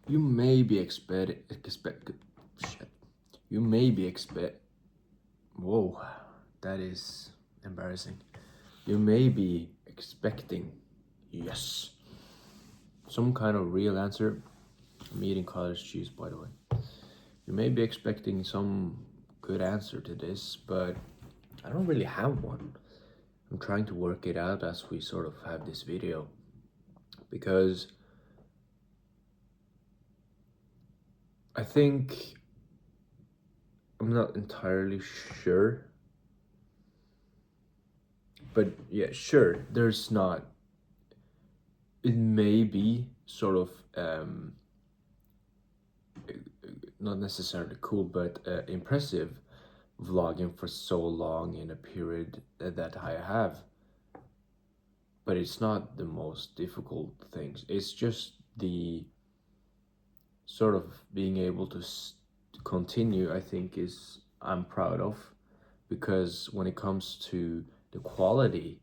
You may be shit. You may be expect. Whoa, that is embarrassing. You may be expecting, yes, some kind of real answer. I'm eating cottage cheese, by the way. You may be expecting some good answer to this, but I don't really have one. I'm trying to work it out as we sort of have this video, because I think I'm not entirely sure. But yeah, sure, there's not. It may be sort of not necessarily cool, but impressive vlogging for so long in a period that I have. But it's not the most difficult things. It's just the sort of being able to continue, I think, is I'm proud of, because when it comes to the quality,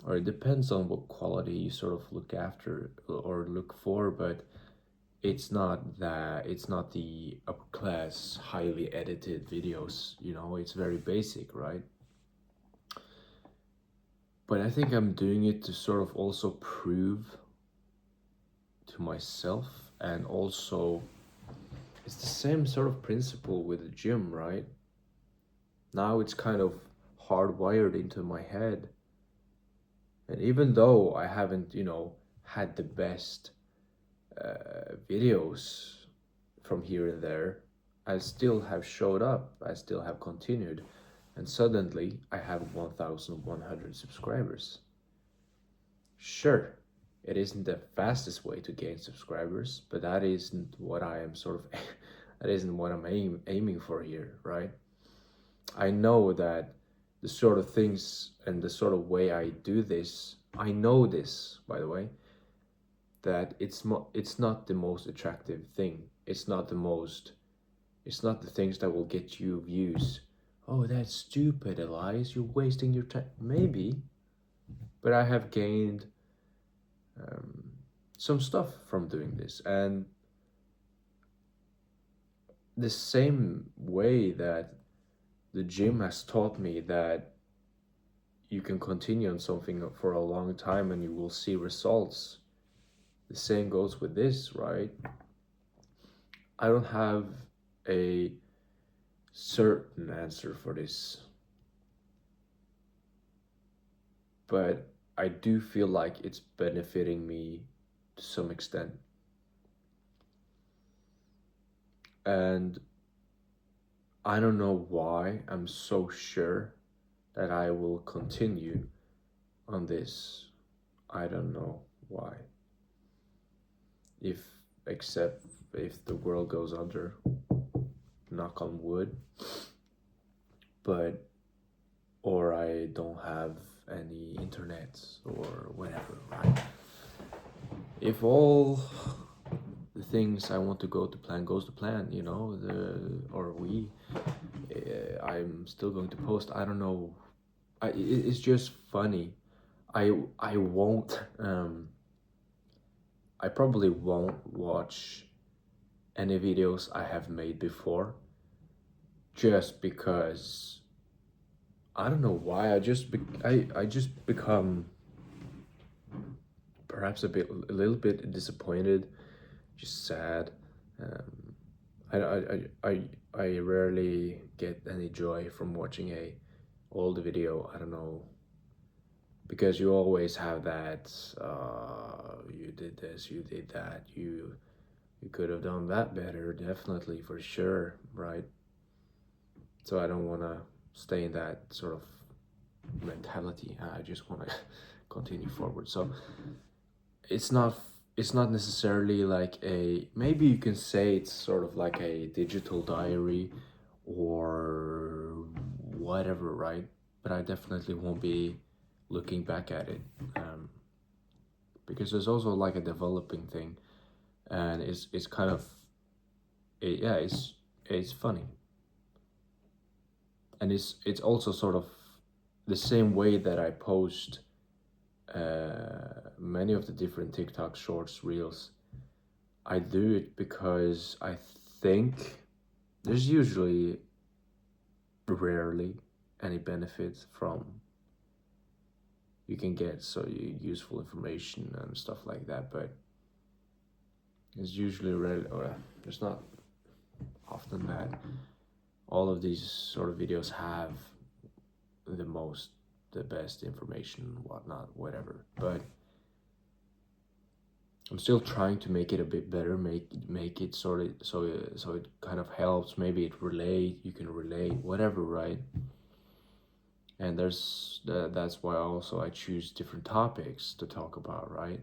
or it depends on what quality you sort of look after or look for, but it's not the upper class highly edited videos, it's very basic, right? But I think I'm doing it to sort of also prove to myself, and also it's the same sort of principle with the gym, right? Now it's kind of hardwired into my head, and even though I haven't had the best videos from here and there, I still have showed up, I still have continued, and suddenly I have 1,100 subscribers. Sure, it isn't the fastest way to gain subscribers, but that isn't what I am sort of that isn't what I'm aiming for here, right? I know that the sort of things and the sort of way I do this, I know this, by the way, that it's not the most attractive thing. It's not the things that will get you views. Oh, that's stupid, Elias. You're wasting your time. Maybe, but I have gained some stuff from doing this, and the same way that the gym has taught me that you can continue on something for a long time and you will see results. The same goes with this, right? I don't have a certain answer for this, but I do feel like it's benefiting me to some extent. And I don't know why I'm so sure that I will continue on this. I don't know why. If, except if the world goes under, knock on wood, but, or I don't have any internet or whatever, right? If all the things I want to go to plan goes to plan, I'm still going to post. I don't know. It's just funny. I won't. I probably won't watch any videos I have made before, just because I don't know why. I just become perhaps a little bit disappointed, just sad. Um, I rarely get any joy from watching a old video. I don't know, because you always have that. You did this, you did that. You could have done that better, definitely, for sure, right? So I don't want to stay in that sort of mentality. I just want to continue forward. So it's not it's not necessarily like a, maybe you can say it's sort of like a digital diary or whatever, right? But I definitely won't be looking back at it, because there's also like a developing thing, and it's kind of yeah, it's funny, and it's also sort of the same way that I post many of the different TikTok shorts, reels. I do it because I think there's usually rarely any benefit from you can get so useful information and stuff like that, but it's usually rarely, or there's not often that all of these sort of videos have the best information, whatnot, whatever. But I'm still trying to make it a bit better, make it sort of so it kind of helps. Maybe you can relate, whatever, right? And that's why also I choose different topics to talk about, right?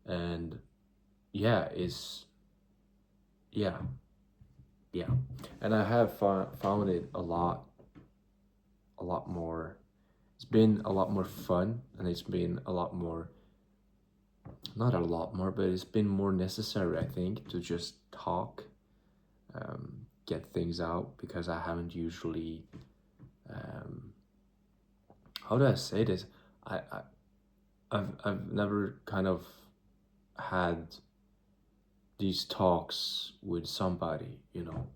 And yeah, yeah, yeah. And I have found it a lot more. It's been a lot more fun, and it's been a lot more, not a lot more, but it's been more necessary, I think, to just talk, get things out, because I haven't usually, how do I say this? I, I I've never kind of had these talks with somebody, you know.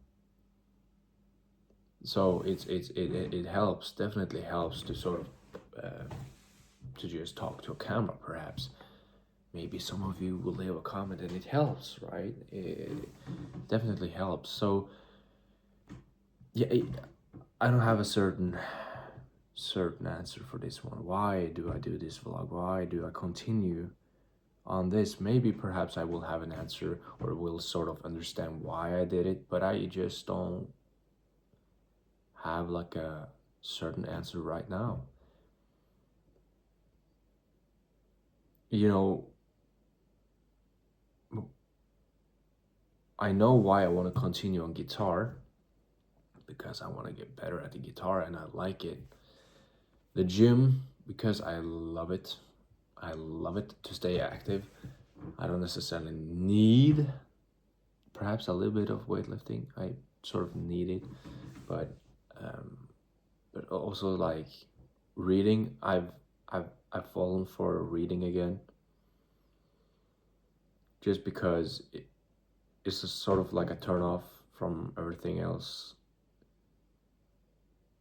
So it helps, definitely helps to sort of to just talk to a camera, perhaps. Maybe some of you will leave a comment and it helps, right? It definitely helps. So yeah, I don't have a certain answer for this one. Why do I do this vlog? Why do I continue on this? Maybe perhaps I will have an answer, or will sort of understand why I did it, but I just don't have like a certain answer right now. You know, I know why I want to continue on guitar, because I want to get better at the guitar and I like it. The gym, because I love it. I love it to stay active. I don't necessarily need perhaps a little bit of weightlifting. I sort of need it, but also like reading. I've fallen for reading again, just because it's a sort of like a turn off from everything else.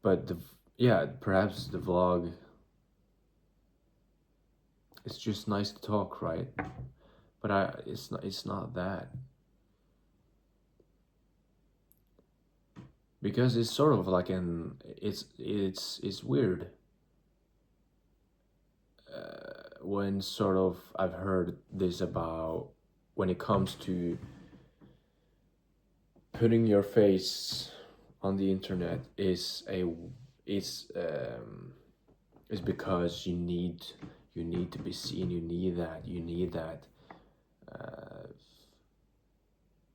But perhaps the vlog, it's just nice to talk, right? But it's not that. Because it's sort of like it's weird when sort of I've heard this about when it comes to putting your face on the internet is because you need to be seen. You need that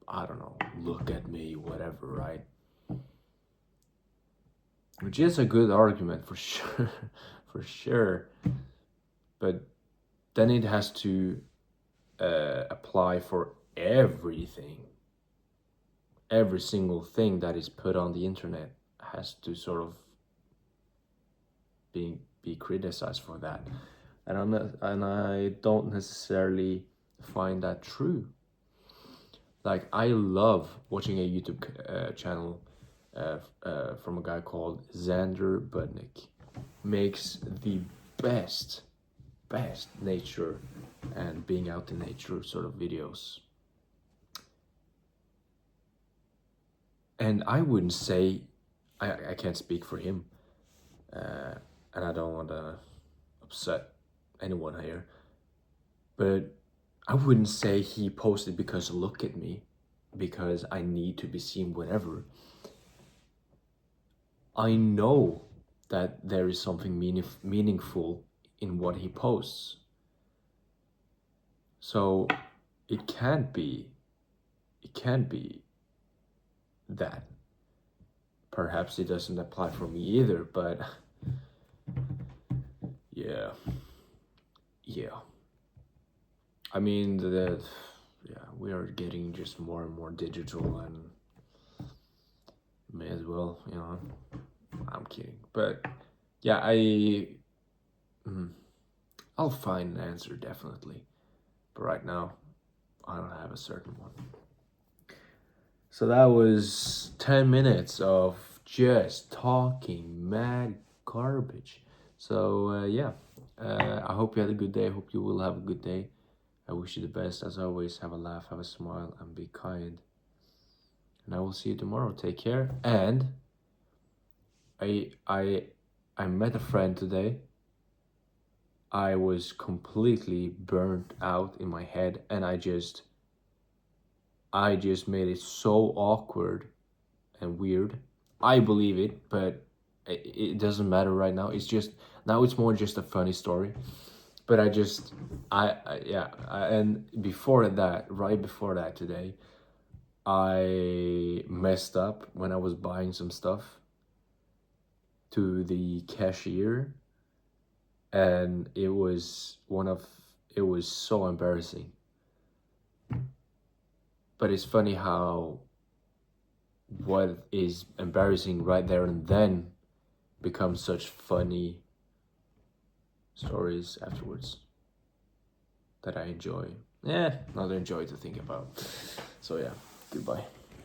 I don't know, look at me, whatever, right? Which is a good argument for sure, for sure. But then it has to apply for everything. Every single thing that is put on the internet has to sort of be criticized for that. And I don't necessarily find that true. Like, I love watching a YouTube channel from a guy called Xander Budnick. Makes the best nature and being out in nature sort of videos. And I wouldn't say, I can't speak for him, and I don't want to upset anyone here, but I wouldn't say he posted because look at me, because I need to be seen, whatever. I know that there is something meaningful in what he posts. So it can't be that. Perhaps it doesn't apply for me either, but yeah. I mean, we are getting just more and more digital, and may as well, you know. I'm kidding, but yeah, I'll find an answer definitely, but right now I don't have a certain one. So that was 10 minutes of just talking mad garbage. So yeah, I hope you had a good day. I hope you will have a good day. I wish you the best as always. Have a laugh, have a smile, and be kind. And I will see you tomorrow. Take care. And I met a friend today. I was completely burnt out in my head, and I just made it so awkward and weird. I believe it, but it doesn't matter right now. It's just now it's more just a funny story. But and before that, right before that today, I messed up when I was buying some stuff to the cashier, and it was so embarrassing. But it's funny how what is embarrassing right there and then becomes such funny stories afterwards that I enjoy. Yeah, not enjoy to think about. So yeah, goodbye.